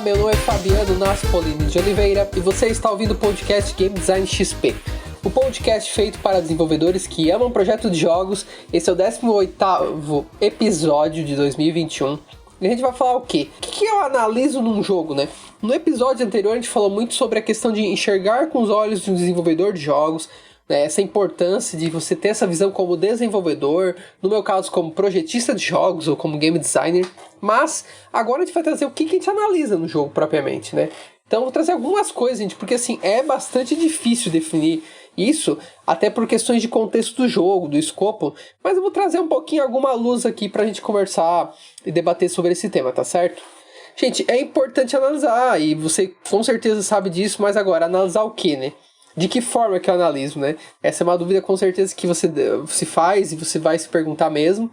meu nome é Fabiano Naspolini de Oliveira e você está ouvindo o podcast Game Design XP. O podcast feito para desenvolvedores que amam projetos de jogos. Esse é o 18º episódio de 2021. E a gente vai falar o quê? O que eu analiso num jogo, né? No episódio anterior a gente falou muito sobre a questão de enxergar com os olhos de um desenvolvedor de jogos, né? Essa importância de você ter essa visão como desenvolvedor, no meu caso como projetista de jogos ou como game designer. Mas agora a gente vai trazer o que a gente analisa no jogo propriamente, né? Então eu vou trazer algumas coisas, gente, porque assim, é bastante difícil definir isso, até por questões de contexto do jogo, do escopo, mas eu vou trazer um pouquinho, alguma luz aqui pra gente conversar e debater sobre esse tema, tá certo? Gente, é importante analisar, e você com certeza sabe disso, mas agora, analisar o que, né? De que forma que eu analiso, né? Essa é uma dúvida com certeza que você se faz e você vai se perguntar mesmo.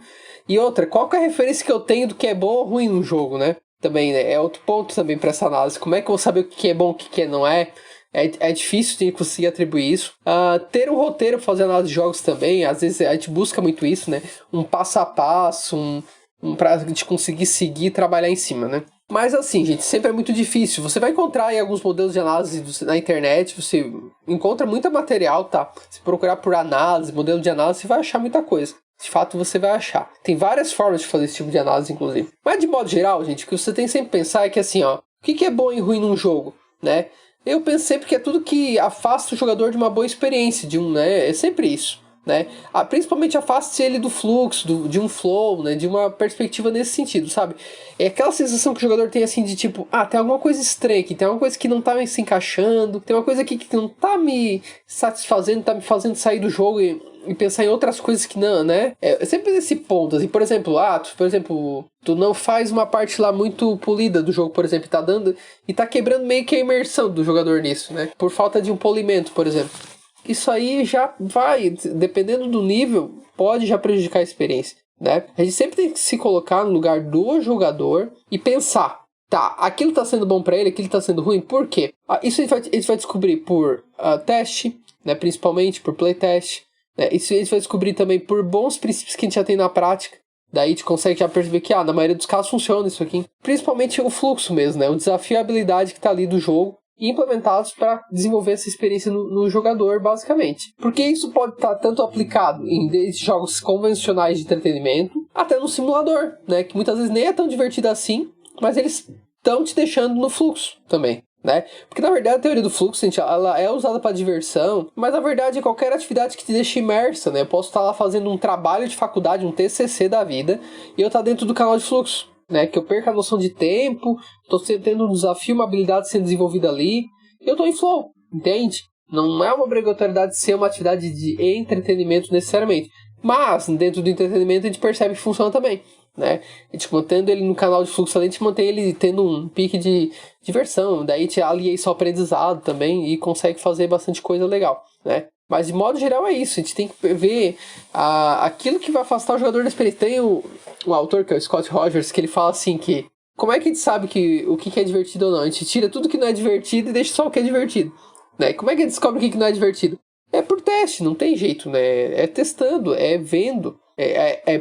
E outra, qual que é a referência que eu tenho do que é bom ou ruim no jogo, né? Também, né? É outro ponto também para essa análise. Como é que eu vou saber o que é bom e o que não é? É difícil de conseguir atribuir isso. Ter um roteiro para fazer análise de jogos também, às vezes a gente busca muito isso, né? Um passo a passo, pra gente conseguir seguir e trabalhar em cima, né? Mas assim, gente, sempre é muito difícil. Você vai encontrar aí alguns modelos de análise na internet, você encontra muito material, tá? Se procurar por análise, modelo de análise, você vai achar muita coisa. De fato, você vai achar. Tem várias formas de fazer esse tipo de análise, inclusive. Mas de modo geral, gente, o que você tem sempre que pensar é que assim, ó, o que é bom e ruim num jogo, né? Eu penso sempre que é tudo que afasta o jogador de uma boa experiência, né? É sempre isso, né? Principalmente afasta ele do fluxo, de um flow, né? De uma perspectiva nesse sentido, sabe? É aquela sensação que o jogador tem assim de tipo, tem alguma coisa estranha aqui, tem alguma coisa que não tá me se encaixando, tem uma coisa aqui que não tá me satisfazendo, tá me fazendo sair do jogo e pensar em outras coisas que não, né? É sempre nesse ponto, assim, por exemplo, tu não faz uma parte lá muito polida do jogo, por exemplo, e tá quebrando meio que a imersão do jogador nisso, né? Por falta de um polimento, por exemplo. Isso aí já vai, dependendo do nível, pode já prejudicar a experiência, né? A gente sempre tem que se colocar no lugar do jogador e pensar, tá, aquilo tá sendo bom pra ele, aquilo tá sendo ruim, por quê? Isso a gente vai descobrir por teste, né? Principalmente por playtest. Isso a gente vai descobrir também por bons princípios que a gente já tem na prática. Daí a gente consegue já perceber que, na maioria dos casos funciona isso aqui. Principalmente o fluxo mesmo, né? O desafio e a habilidade que tá ali do jogo, implementados para desenvolver essa experiência no jogador, basicamente. Porque isso pode estar tanto aplicado em desde jogos convencionais de entretenimento, até no simulador, né? Que muitas vezes nem é tão divertido assim, mas eles estão te deixando no fluxo também, né? Porque na verdade a teoria do fluxo, gente, ela é usada para diversão, mas na verdade é qualquer atividade que te deixe imersa, né? Eu posso estar lá fazendo um trabalho de faculdade, um TCC da vida, e eu estar dentro do canal de fluxo, né? Que eu perco a noção de tempo, tô tendo um desafio, uma habilidade sendo desenvolvida ali, e eu tô em flow, entende? Não é uma obrigatoriedade de ser uma atividade de entretenimento necessariamente, mas dentro do entretenimento a gente percebe que funciona também, né? A gente mantendo ele no canal de fluxo ali, a gente mantém ele tendo um pique de diversão, daí a gente alia isso ao aprendizado também e consegue fazer bastante coisa legal, né? Mas de modo geral é isso, a gente tem que ver aquilo que vai afastar o jogador da experiência. Tem o autor, que é o Scott Rogers, que ele fala assim que como é que a gente sabe o que é divertido ou não? A gente tira tudo que não é divertido e deixa só o que é divertido, né? Como é que a gente descobre o que não é divertido? É por teste, não tem jeito, né? É testando, é vendo.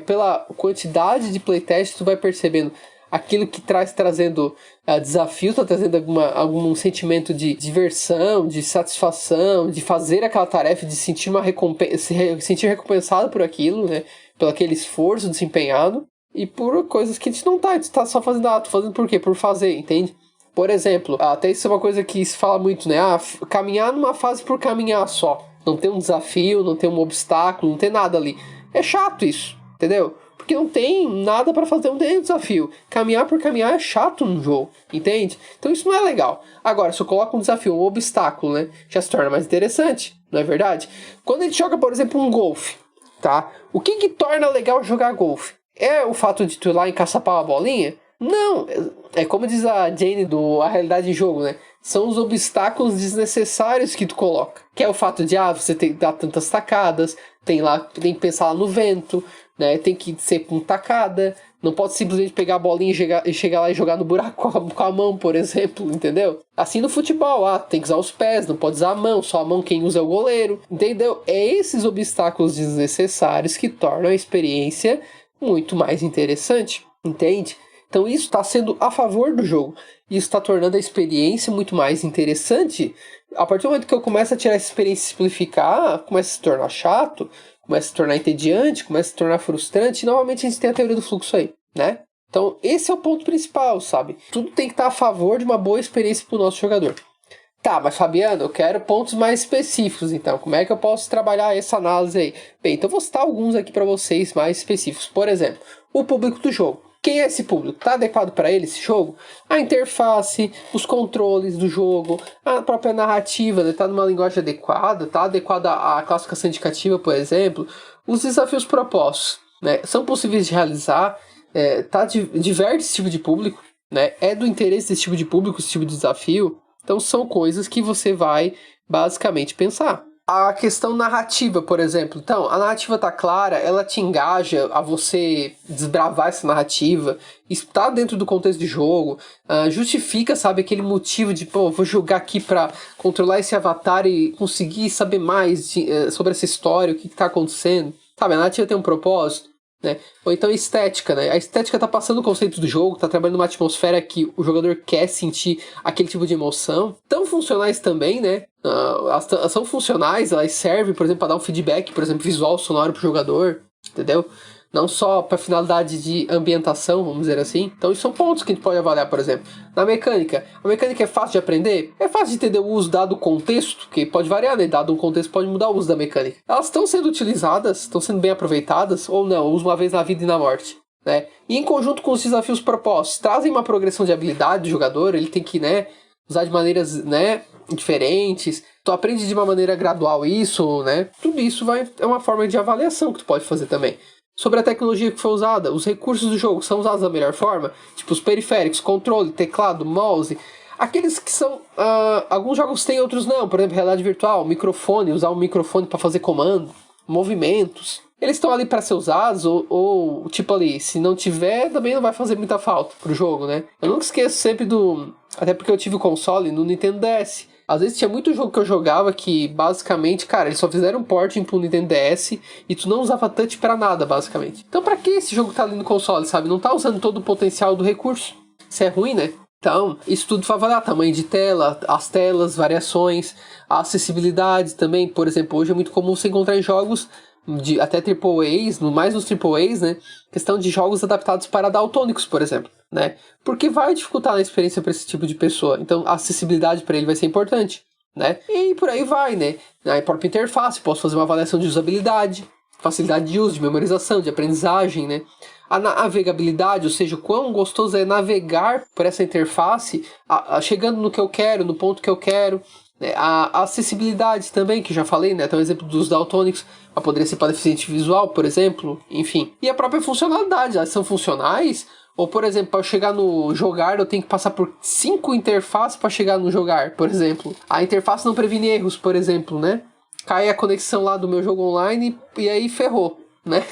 Pela quantidade de playtest tu vai percebendo aquilo que trazendo desafios, tá trazendo algum sentimento de diversão, de satisfação, de fazer aquela tarefa, de sentir uma recompensa, se sentir recompensado por aquilo, né? Pelo aquele esforço desempenhado, e por coisas que a gente não tá, a gente tá só fazendo, tô fazendo por quê? Por fazer, entende? Por exemplo, até isso é uma coisa que se fala muito, né? Caminhar numa fase por caminhar só. Não tem um desafio, não tem um obstáculo, não tem nada ali. É chato isso, entendeu? Porque não tem nada pra fazer, não tem desafio. Caminhar por caminhar é chato no jogo, entende? Então isso não é legal. Agora, se eu coloco um desafio, um obstáculo, né? Já se torna mais interessante, não é verdade? Quando a gente joga, por exemplo, um golfe, tá? O que torna legal jogar golfe? É o fato de tu ir lá encaçapar uma bolinha? Não, é como diz a Jane do A Realidade em Jogo, né? São os obstáculos desnecessários que tu coloca. Que é o fato de, você tem que dar tantas tacadas, tem que pensar lá no vento, né? Tem que ser com tacada, não pode simplesmente pegar a bolinha e chegar lá e jogar no buraco com a mão, por exemplo, entendeu? Assim no futebol, tem que usar os pés, não pode usar a mão, só a mão quem usa é o goleiro, entendeu? É esses obstáculos desnecessários que tornam a experiência muito mais interessante, entende? Então isso está sendo a favor do jogo. Isso está tornando a experiência muito mais interessante. A partir do momento que eu começo a tirar essa experiência e simplificar, começa a se tornar chato, começa a se tornar entediante, começa a se tornar frustrante, e novamente a gente tem a teoria do fluxo aí, né? Então esse é o ponto principal, sabe? Tudo tem que estar a favor de uma boa experiência para o nosso jogador. Tá, mas Fabiano, eu quero pontos mais específicos, então. Como é que eu posso trabalhar essa análise aí? Bem, então eu vou citar alguns aqui para vocês mais específicos. Por exemplo, o público do jogo. Quem é esse público? Tá adequado para ele esse jogo? A interface, os controles do jogo, a própria narrativa, né? Tá numa linguagem adequada, tá adequada à classificação indicativa, por exemplo. Os desafios propostos, né? São possíveis de realizar, diverte esse tipo de público, né? É do interesse desse tipo de público, esse tipo de desafio. Então são coisas que você vai basicamente pensar. A questão narrativa, por exemplo. Então, a narrativa tá clara, ela te engaja a você desbravar essa narrativa, está dentro do contexto de jogo, justifica, sabe, aquele motivo de, pô, vou jogar aqui pra controlar esse avatar e conseguir saber mais sobre essa história, o que tá acontecendo. Sabe, a narrativa tem um propósito. Né? Ou então estética, né? A estética tá passando o conceito do jogo, tá trabalhando uma atmosfera que o jogador quer sentir aquele tipo de emoção. Tão funcionais também, né? São funcionais, elas servem, por exemplo, para dar um feedback, por exemplo, visual, sonoro pro jogador, entendeu? Não só para finalidade de ambientação, vamos dizer assim. Então, isso são pontos que a gente pode avaliar, por exemplo. Na mecânica. A mecânica é fácil de aprender? É fácil de entender o uso dado o contexto, que pode variar, né? Dado um contexto, pode mudar o uso da mecânica. Elas estão sendo utilizadas, estão sendo bem aproveitadas, ou não, uso uma vez na vida e na morte. Né? E em conjunto com os desafios propostos, trazem uma progressão de habilidade do jogador, ele tem que, né, usar de maneiras, né, diferentes. Tu aprende de uma maneira gradual isso, né? Tudo isso é uma forma de avaliação que tu pode fazer também. Sobre a tecnologia que foi usada, os recursos do jogo são usados da melhor forma, tipo os periféricos, controle, teclado, mouse. Aqueles que são... alguns jogos têm, outros não. Por exemplo, realidade virtual, microfone, usar um microfone para fazer comando, movimentos. Eles estão ali para ser usados, ou tipo ali, se não tiver, também não vai fazer muita falta pro jogo, né? Eu nunca esqueço sempre do... Até porque eu tive o console no Nintendo DS. Às vezes tinha muito jogo que eu jogava que, basicamente, cara, eles só fizeram porting pro Nintendo DS e tu não usava touch pra nada, basicamente. Então pra que esse jogo tá ali no console, sabe? Não tá usando todo o potencial do recurso. Isso é ruim, né? Então, isso tudo vai avaliar tamanho de tela, as telas, variações, a acessibilidade também. Por exemplo, hoje é muito comum você encontrar em jogos de até AAAs, mais nos AAAs, né? Questão de jogos adaptados para daltônicos, por exemplo, né? Porque vai dificultar a experiência para esse tipo de pessoa. Então, a acessibilidade para ele vai ser importante, né? E por aí vai, né? Na própria interface, posso fazer uma avaliação de usabilidade, facilidade de uso, de memorização, de aprendizagem, né? A navegabilidade, ou seja, o quão gostoso é navegar por essa interface, chegando no que eu quero, no ponto que eu quero. A acessibilidade também, que já falei, né? Tem um exemplo dos daltônicos, poderia ser para deficiente visual, por exemplo, enfim. E a própria funcionalidade, elas são funcionais, ou por exemplo, para eu chegar no jogar, eu tenho que passar por 5 interfaces para chegar no jogar, por exemplo. A interface não previne erros, por exemplo, né? Cai a conexão lá do meu jogo online e aí ferrou, né?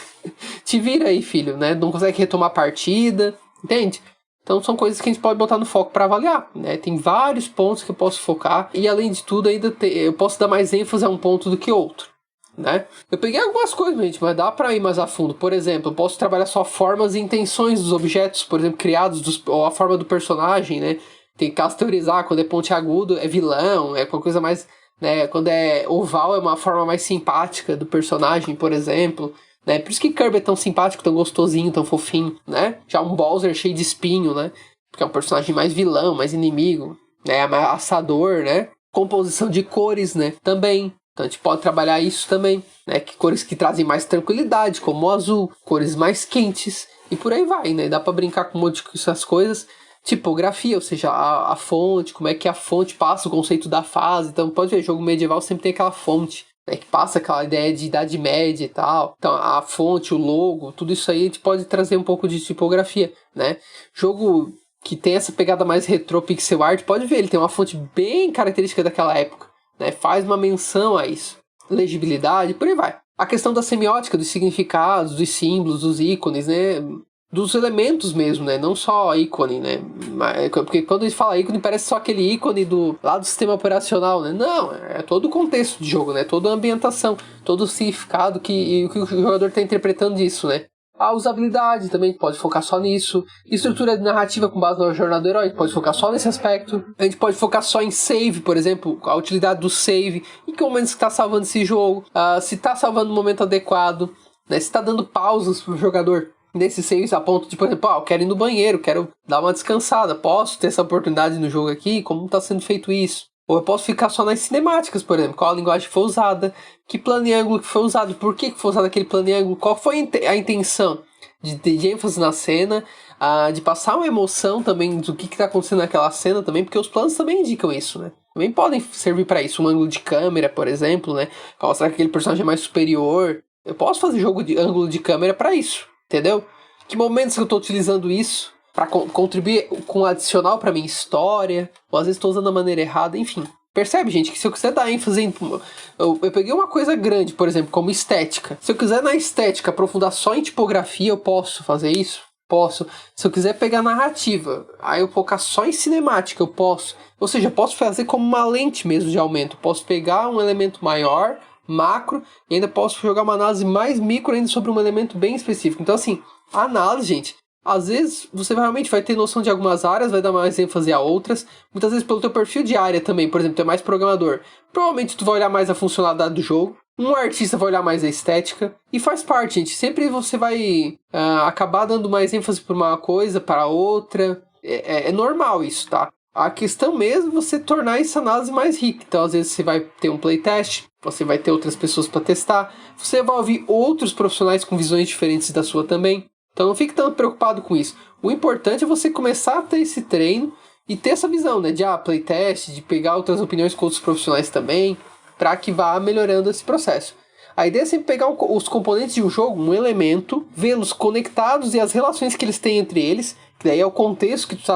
Te vira aí, filho, né? Não consegue retomar a partida, entende? Então são coisas que a gente pode botar no foco para avaliar, né? Tem vários pontos que eu posso focar e além de tudo ainda eu posso dar mais ênfase a um ponto do que outro, né? Eu peguei algumas coisas, gente, mas dá para ir mais a fundo. Por exemplo, eu posso trabalhar só formas e intenções dos objetos, por exemplo, criados, ou a forma do personagem, né? Tem que categorizar, quando é pontiagudo é vilão, é qualquer coisa mais, né? Quando é oval é uma forma mais simpática do personagem, por exemplo. Né? Por isso que Kirby é tão simpático, tão gostosinho, tão fofinho, né? Já um Bowser cheio de espinho, né? Porque é um personagem mais vilão, mais inimigo, né? Ameaçador, né? Composição de cores, né? Também. Então a gente pode trabalhar isso também, né? Que cores que trazem mais tranquilidade, como o azul, cores mais quentes, e por aí vai, né? Dá pra brincar com um monte dessas coisas. Tipografia, ou seja, a fonte, como é que a fonte passa o conceito da fase. Então pode ver, jogo medieval sempre tem aquela fonte, que passa aquela ideia de Idade Média e tal. Então a fonte, o logo, tudo isso aí a gente pode trazer um pouco de tipografia, né? Jogo que tem essa pegada mais retrô, pixel art, pode ver, ele tem uma fonte bem característica daquela época, né? Faz uma menção a isso. Legibilidade, por aí vai. A questão da semiótica, dos significados, dos símbolos, dos ícones, né? Dos elementos mesmo, né? Não só ícone, né? Porque quando a gente fala ícone, parece só aquele ícone lá do sistema operacional, né? Não, é todo o contexto de jogo, né? Toda a ambientação, todo o significado e o que o jogador está interpretando disso, né? A usabilidade também pode focar só nisso. Estrutura narrativa com base na jornada do herói, pode focar só nesse aspecto. A gente pode focar só em save, por exemplo, a utilidade do save, em que momento você está salvando esse jogo, se está salvando no momento adequado, né? Se está dando pausas pro jogador nesse save a ponto de, por exemplo, eu quero ir no banheiro, quero dar uma descansada, posso ter essa oportunidade no jogo aqui, como está sendo feito isso? Ou eu posso ficar só nas cinemáticas, por exemplo, qual a linguagem que foi usada, que plano e ângulo que foi usado, por que foi usado aquele plano e ângulo, qual foi a intenção de ênfase na cena, de passar uma emoção também do que está acontecendo naquela cena também, porque os planos também indicam isso, né? Também podem servir para isso, um ângulo de câmera, por exemplo, né? Pra mostrar que aquele personagem é mais superior. Eu posso fazer jogo de ângulo de câmera para isso, entendeu? Que momentos que eu estou utilizando isso? Para contribuir com adicional para minha história, ou às vezes estou usando da maneira errada, enfim. Percebe, gente, que se eu quiser dar ênfase em... Eu peguei uma coisa grande, por exemplo, como estética. Se eu quiser na estética aprofundar só em tipografia, eu posso fazer isso? Posso. Se eu quiser pegar narrativa, aí eu focar só em cinemática, eu posso. Ou seja, eu posso fazer como uma lente mesmo de aumento. Eu posso pegar um elemento maior, macro, e ainda posso jogar uma análise mais micro ainda sobre um elemento bem específico. Então, assim, a análise, gente... Às vezes você realmente vai ter noção de algumas áreas, vai dar mais ênfase a outras. Muitas vezes pelo teu perfil de área também, por exemplo, tu é mais programador. Provavelmente tu vai olhar mais a funcionalidade do jogo. Um artista vai olhar mais a estética. E faz parte, gente. Sempre você vai acabar dando mais ênfase para uma coisa, para outra. É normal isso, tá? A questão mesmo é você tornar essa análise mais rica. Então, às vezes você vai ter um playtest, você vai ter outras pessoas para testar. Você vai ouvir outros profissionais com visões diferentes da sua também. Então não fique tão preocupado com isso. O importante é você começar a ter esse treino e ter essa visão, né? De playtest, de pegar outras opiniões com outros profissionais também, para que vá melhorando esse processo. A ideia é sempre pegar os componentes de um jogo, um elemento, vê-los conectados e as relações que eles têm entre eles, que daí é o contexto que tu está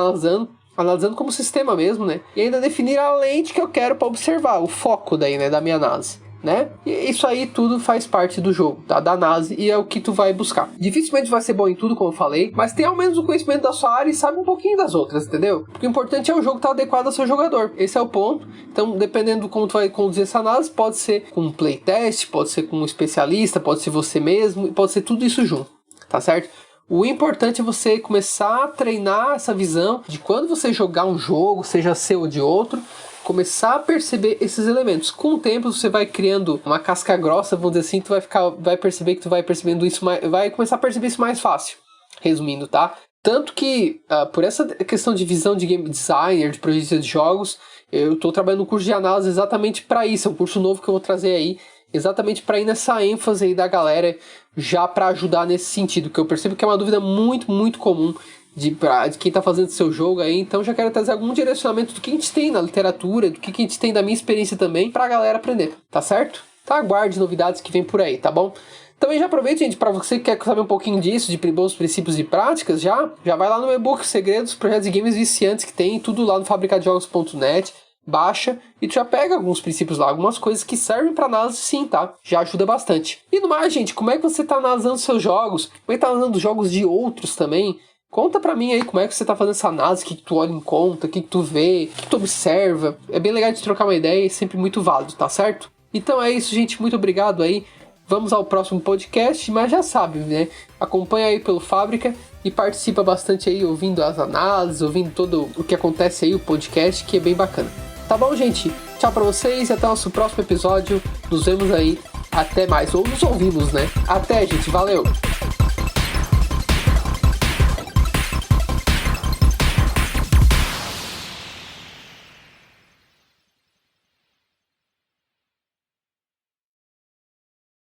analisando como sistema mesmo, né? E ainda definir a lente que eu quero para observar, o foco daí, né, da minha análise. Né? E isso aí tudo faz parte do jogo, tá? Da análise, e é o que tu vai buscar. Dificilmente vai ser bom em tudo, como eu falei, mas tem ao menos o conhecimento da sua área e sabe um pouquinho das outras, entendeu? Porque o importante é o jogo estar adequado ao seu jogador. Esse é o ponto. Então, dependendo do como tu vai conduzir essa análise, pode ser com um playtest, pode ser com um especialista, pode ser você mesmo, pode ser tudo isso junto, tá certo? O importante é você começar a treinar essa visão de quando você jogar um jogo, seja seu ou de outro, começar a perceber esses elementos. Com o tempo você vai criando uma casca grossa, vamos dizer assim, tu vai perceber que tu vai percebendo isso, vai começar a perceber isso mais fácil. Resumindo, tá? Tanto que, por essa questão de visão de game designer, de projetos de jogos, eu estou trabalhando um curso de análise exatamente para isso. É um curso novo que eu vou trazer aí, exatamente para ir nessa ênfase aí da galera, já para ajudar nesse sentido, que eu percebo que é uma dúvida muito, muito comum de quem está fazendo seu jogo aí. Então já quero trazer algum direcionamento do que a gente tem na literatura, do que a gente tem da minha experiência também, pra galera aprender, tá certo? Tá, aguarde novidades que vem por aí, tá bom? Também já aproveite, gente, para você que quer saber um pouquinho disso, de bons princípios e práticas, já vai lá no meu e-book Segredos, Projetos e Games Viciantes, que tem tudo lá no fabricadejogos.net, baixa e tu já pega alguns princípios lá, algumas coisas que servem para análise sim, tá? Já ajuda bastante. E no mais, gente, como é que você tá analisando seus jogos? Como é que tá analisando os jogos de outros também? Conta pra mim aí como é que você tá fazendo essa análise, o que tu olha em conta, o que tu vê, o que tu observa. É bem legal de trocar uma ideia e sempre muito válido, tá certo? Então é isso, gente. Muito obrigado aí. Vamos ao próximo podcast, mas já sabe, né? Acompanha aí pelo Fábrica e participa bastante aí, ouvindo as análises, ouvindo todo o que acontece aí, o podcast, que é bem bacana. Tá bom, gente? Tchau pra vocês e até o nosso próximo episódio. Nos vemos aí. Até mais. Ou nos ouvimos, né? Até, gente. Valeu!